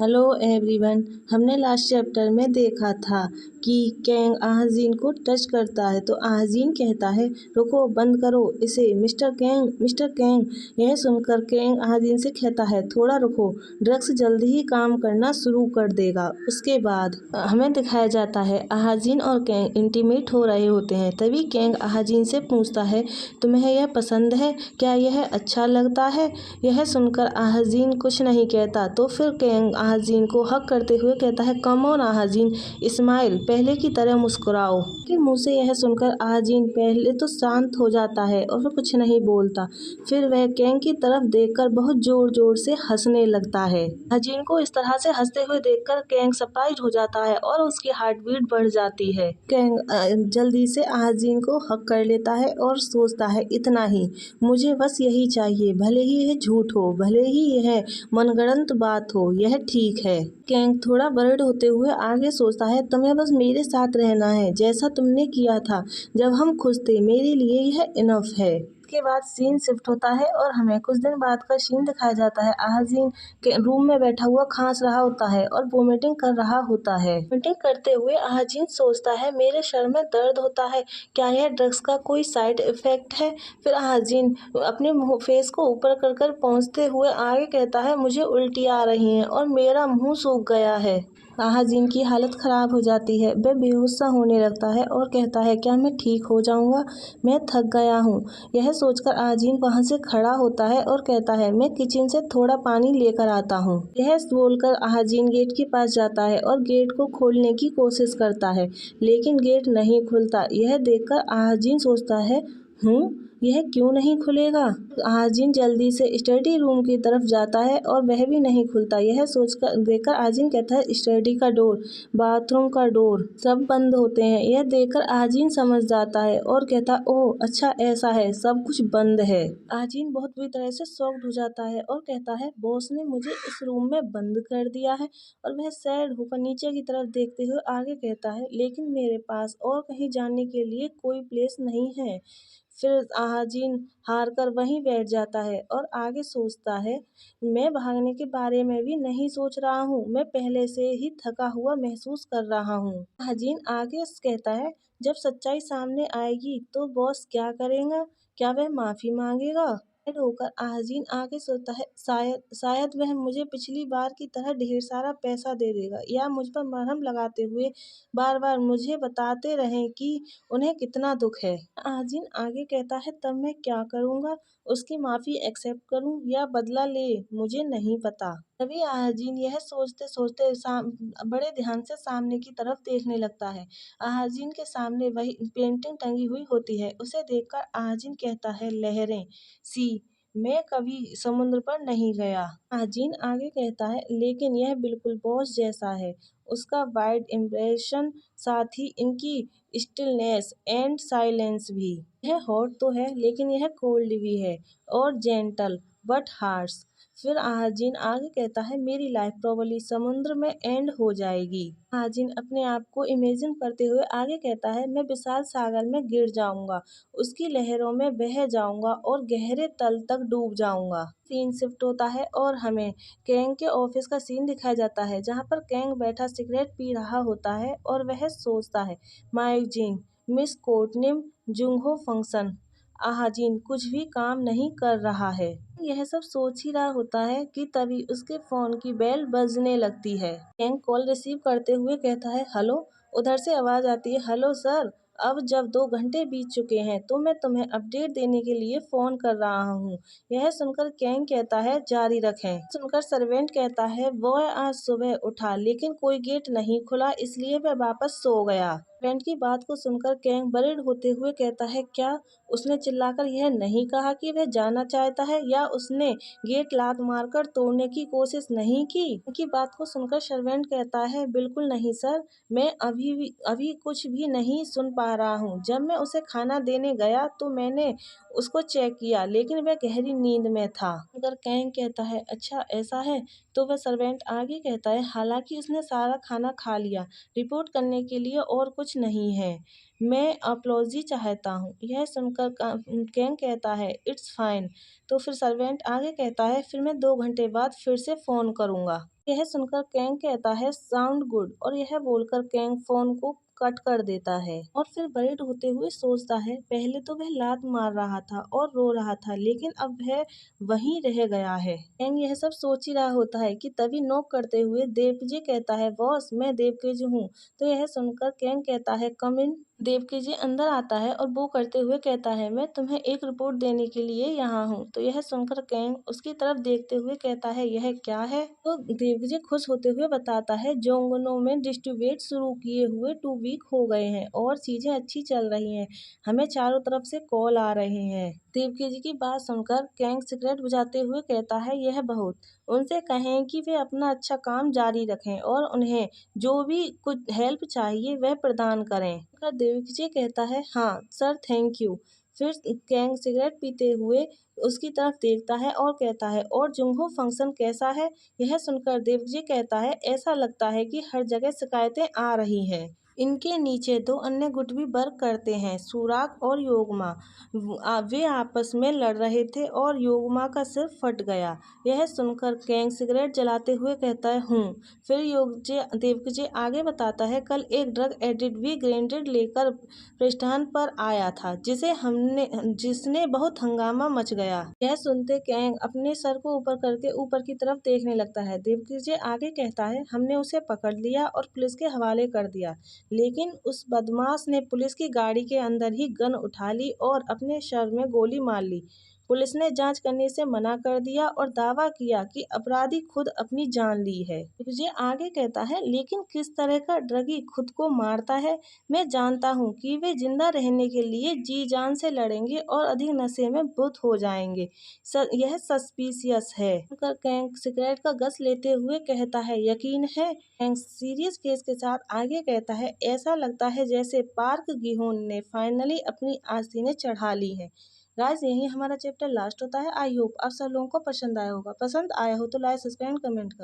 Hello everyone. हमने last chapter में देखा था कि कैंग आहाजीन को टच करता है तो आहाजीन कहता है रुको, बंद करो इसे मिस्टर कैंग, मिस्टर कैंग। यह सुनकर कैंग आहाजीन से कहता है थोड़ा रुको, ड्रग्स जल्दी ही काम करना शुरू कर देगा। उसके बाद हमें दिखाया जाता है आहाजीन और कैंग इंटीमेट हो रहे होते हैं। तभी कैंग आहाजीन से पूछता है तुम्हें यह पसंद है, क्या यह अच्छा लगता है। यह सुनकर आहाजीन कुछ नहीं कहता तो फिर कैंग आहाजीन को हक करते हुए कहता है कम ऑन आहाजीन, इस्माइल, पहले की तरह मुस्कुराओ। कि मुंह से यह सुनकर आहाजीन पहले तो शांत हो जाता है और फिर कुछ नहीं बोलता। फिर वह कैंग की तरफ देखकर बहुत जोर जोर से हंसने लगता है। आहाजीन को इस तरह से हंसते हुए देखकर कैंग सरप्राइज हो जाता है और उसकी हार्ट बीट बढ़ जाती है। कैंग जल्दी से आहाजीन को हक कर लेता है और सोचता है इतना ही, मुझे बस यही चाहिए, भले ही यह झूठ हो, भले ही यह मनगढ़ंत बात हो, यह ठीक है। कैंग थोड़ा वर्रिड होते हुए आगे सोचता है तुम्हें बस मेरे साथ रहना है, जैसा तुमने किया था जब हम खुश थे, मेरे लिए यह इनफ है। के बाद सीन शिफ्ट होता है और हमें कुछ दिन बाद का सीन दिखाया जाता है। आहाजीन के रूम में बैठा हुआ खांस रहा होता है और वोमिटिंग कर रहा होता है। वोमिटिंग करते हुए आहाजीन सोचता है मेरे सर में दर्द होता है, क्या यह ड्रग्स का कोई साइड इफेक्ट है। फिर आहाजीन अपने फेस को ऊपर कर कर पहुँचते हुए आगे कहता है मुझे उल्टी आ रही है और मेरा मुंह सूख गया है। आहाजीन की हालत खराब हो जाती है, वह बेहोश सा होने लगता है और कहता है क्या मैं ठीक हो जाऊंगा, मैं थक गया हूँ। यह सोचकर आहाजीन वहाँ से खड़ा होता है और कहता है मैं किचन से थोड़ा पानी लेकर आता हूँ। यह बोलकर आहाजीन गेट के पास जाता है और गेट को खोलने की कोशिश करता है, लेकिन गेट नहीं खुलता। यह देखकर आहाजीन सोचता है यह क्यों नहीं खुलेगा। आहाजीन जल्दी से स्टडी रूम की तरफ जाता है और वह भी नहीं खुलता। यह सोचकर देखकर आहाजीन कहता है स्टडी का डोर, बाथरूम का डोर सब बंद होते हैं। यह देखकर आहाजीन समझ जाता है और कहता ओह अच्छा ऐसा है, सब कुछ बंद है। आहाजीन बहुत बुरी तरह से शॉक्ड हो जाता है और कहता है बॉस ने मुझे इस रूम में बंद कर दिया है। और वह सैड होकर नीचे की तरफ देखते हुए आगे कहता है लेकिन मेरे पास और कहीं जाने के लिए कोई प्लेस नहीं है। फिर आहाजीन हार कर वहीं बैठ जाता है और आगे सोचता है मैं भागने के बारे में भी नहीं सोच रहा हूँ, मैं पहले से ही थका हुआ महसूस कर रहा हूँ। आहाजीन आगे कहता है जब सच्चाई सामने आएगी तो बॉस क्या करेगा, क्या वह माफी मांगेगा। सैड होकर आहाजीन आगे सोचता है शायद वह मुझे पिछली बार की तरह ढेर सारा पैसा दे देगा या मुझ पर मरहम लगाते हुए बार बार मुझे बताते रहें कि उन्हें कितना दुख है। आहाजीन आगे कहता है तब मैं क्या करूँगा, उसकी माफ़ी एक्सेप्ट करूँ या बदला ले, मुझे नहीं पता। तभी आहाजीन यह सोचते सोचते बड़े ध्यान से सामने की तरफ देखने लगता है। आहाजीन के सामने वही पेंटिंग टंगी हुई होती है। उसे देखकर आहाजीन कहता है लहरें, सी, मैं कभी समुद्र पर नहीं गया। आहाजीन आगे कहता है लेकिन यह बिल्कुल बॉस जैसा है, उसका वाइड इम्प्रेशन, साथ ही इनकी स्टिलनेस एंड साइलेंस भी। यह हॉट तो है लेकिन यह कोल्ड भी है और जेंटल बट हार्श। फिर आहाजीन आगे कहता है मेरी लाइफ प्रोबेबली समुद्र में एंड हो जाएगी। आहाजीन अपने आप को इमेजिन करते हुए आगे कहता है मैं विशाल सागर में गिर जाऊंगा, उसकी लहरों में बह जाऊंगा और गहरे तल तक डूब जाऊंगा। सीन शिफ्ट होता है और हमें कैंग के ऑफिस का सीन दिखाया जाता है जहाँ पर कैंग बैठा सिगरेट पी रहा होता है और वह सोचता है माय जिंग, मिस कोर्टनिम जुंगहो फंक्शन। आहाजीन कुछ भी काम नहीं कर रहा है। यह सब सोच ही रहा होता है कि तभी उसके फोन की बेल बजने लगती है। कैंग कॉल रिसीव करते हुए कहता है हेलो। उधर से आवाज आती है हेलो सर, अब जब 2 घंटे बीत चुके हैं तो मैं तुम्हें अपडेट देने के लिए फोन कर रहा हूँ। यह सुनकर कैंग कहता है जारी रखें। सुनकर सर्वेंट कहता है वह आज सुबह उठा लेकिन कोई गेट नहीं खुला इसलिए वह वापस सो गया। सर्वेंट की बात को सुनकर कैंग वर्रिड होते हुए कहता है क्या उसने चिल्लाकर यह नहीं कहा कि वह जाना चाहता है या उसने गेट लात मारकर तोड़ने की कोशिश नहीं की। उनकी बात को सुनकर सर्वेंट कहता है बिल्कुल नहीं सर, मैं अभी कुछ भी नहीं सुन पा रहा हूँ। जब मैं उसे खाना देने गया तो मैंने उसको चेक किया लेकिन वह गहरी नींद में था। अगर कैंग कहता है अच्छा ऐसा है, तो वह सर्वेंट आगे कहता है हालांकि उसने सारा खाना खा लिया, रिपोर्ट करने के लिए और कुछ नहीं है, मैं अपॉलजी चाहता हूँ। यह सुनकर कैंग कहता है इट्स फाइन। तो फिर सर्वेंट आगे कहता है फिर मैं 2 घंटे बाद फिर से फ़ोन करूँगा। यह सुनकर कैंग कहता है साउंड गुड और यह बोलकर कैंग फोन को कट कर देता है और फिर वर्रिड होते हुए सोचता है पहले तो वह लात मार रहा था और रो रहा था लेकिन अब वह वहीं रह गया है। कैंग यह सब सोच ही रहा होता है कि तभी नॉक करते हुए देवकीजी कहता है बॉस मैं देवकीजी हूँ। तो यह सुनकर कैंग कहता है कम इन। देवकीजी अंदर आता है और वो करते हुए कहता है मैं तुम्हें एक रिपोर्ट देने के लिए यहाँ हूँ। तो यह सुनकर कैंग उसकी तरफ देखते हुए कहता है यह क्या है। तो देवकीजी खुश होते हुए बताता है जोंगनो में डिस्ट्रीब्यूट शुरू किए हुए 2 वीक हो गए हैं और चीजें अच्छी चल रही हैं। हमें चारों तरफ से कॉल आ रहे हैं। देवकीजी की बात सुनकर कैंग सिगरेट बुझाते हुए कहता है यह बहुत। उनसे कहें कि वे अपना अच्छा काम जारी रखें और उन्हें जो भी कुछ हेल्प चाहिए वह प्रदान करें। देवकीजी कहता है हाँ सर थैंक यू। फिर कैंग सिगरेट पीते हुए उसकी तरफ देखता है और कहता है और जुंगहो फंक्शन कैसा है। यह सुनकर देवजी कहता है ऐसा लगता है कि हर जगह शिकायतें आ रही हैं। इनके नीचे 2 अन्य गुट भी वर्क करते हैं सुराग और योगमा। वे आपस में लड़ रहे थे और योगमा का सिर फट गया। यह सुनकर कैंग सिगरेट जलाते हुए कहता है हूँ। फिर देवकीजी आगे बताता है कल एक ड्रग एडिक्ट भी ग्रेनेड लेकर प्रतिष्ठान पर आया था जिसने बहुत हंगामा मच गया। यह सुनते कैंग अपने सर को ऊपर करके ऊपर की तरफ देखने लगता है। देवकीजी आगे कहता है हमने उसे पकड़ लिया और पुलिस के हवाले कर दिया लेकिन उस बदमाश ने पुलिस की गाड़ी के अंदर ही गन उठा ली और अपने सर में गोली मार ली। पुलिस ने जांच करने से मना कर दिया और दावा किया कि अपराधी खुद अपनी जान ली है। मुझे आगे कहता है लेकिन किस तरह का ड्रगी खुद को मारता है। मैं जानता हूँ कि वे जिंदा रहने के लिए जी जान से लड़ेंगे और अधिक नशे में बुत हो जाएंगे। यह सस्पिशियस है। कैंग सिगरेट का गस लेते हुए कहता है यकीन है। कैंग सीरियस फेस के साथ आगे कहता है ऐसा लगता है जैसे पार्क गिहोन ने फाइनली अपनी आस्तीनें चढ़ा ली है। गाइस यही हमारा चैप्टर लास्ट होता है। आई होप आप सब लोगों को पसंद आया होगा। पसंद आया हो तो लाइक सब्सक्राइब कमेंट कर।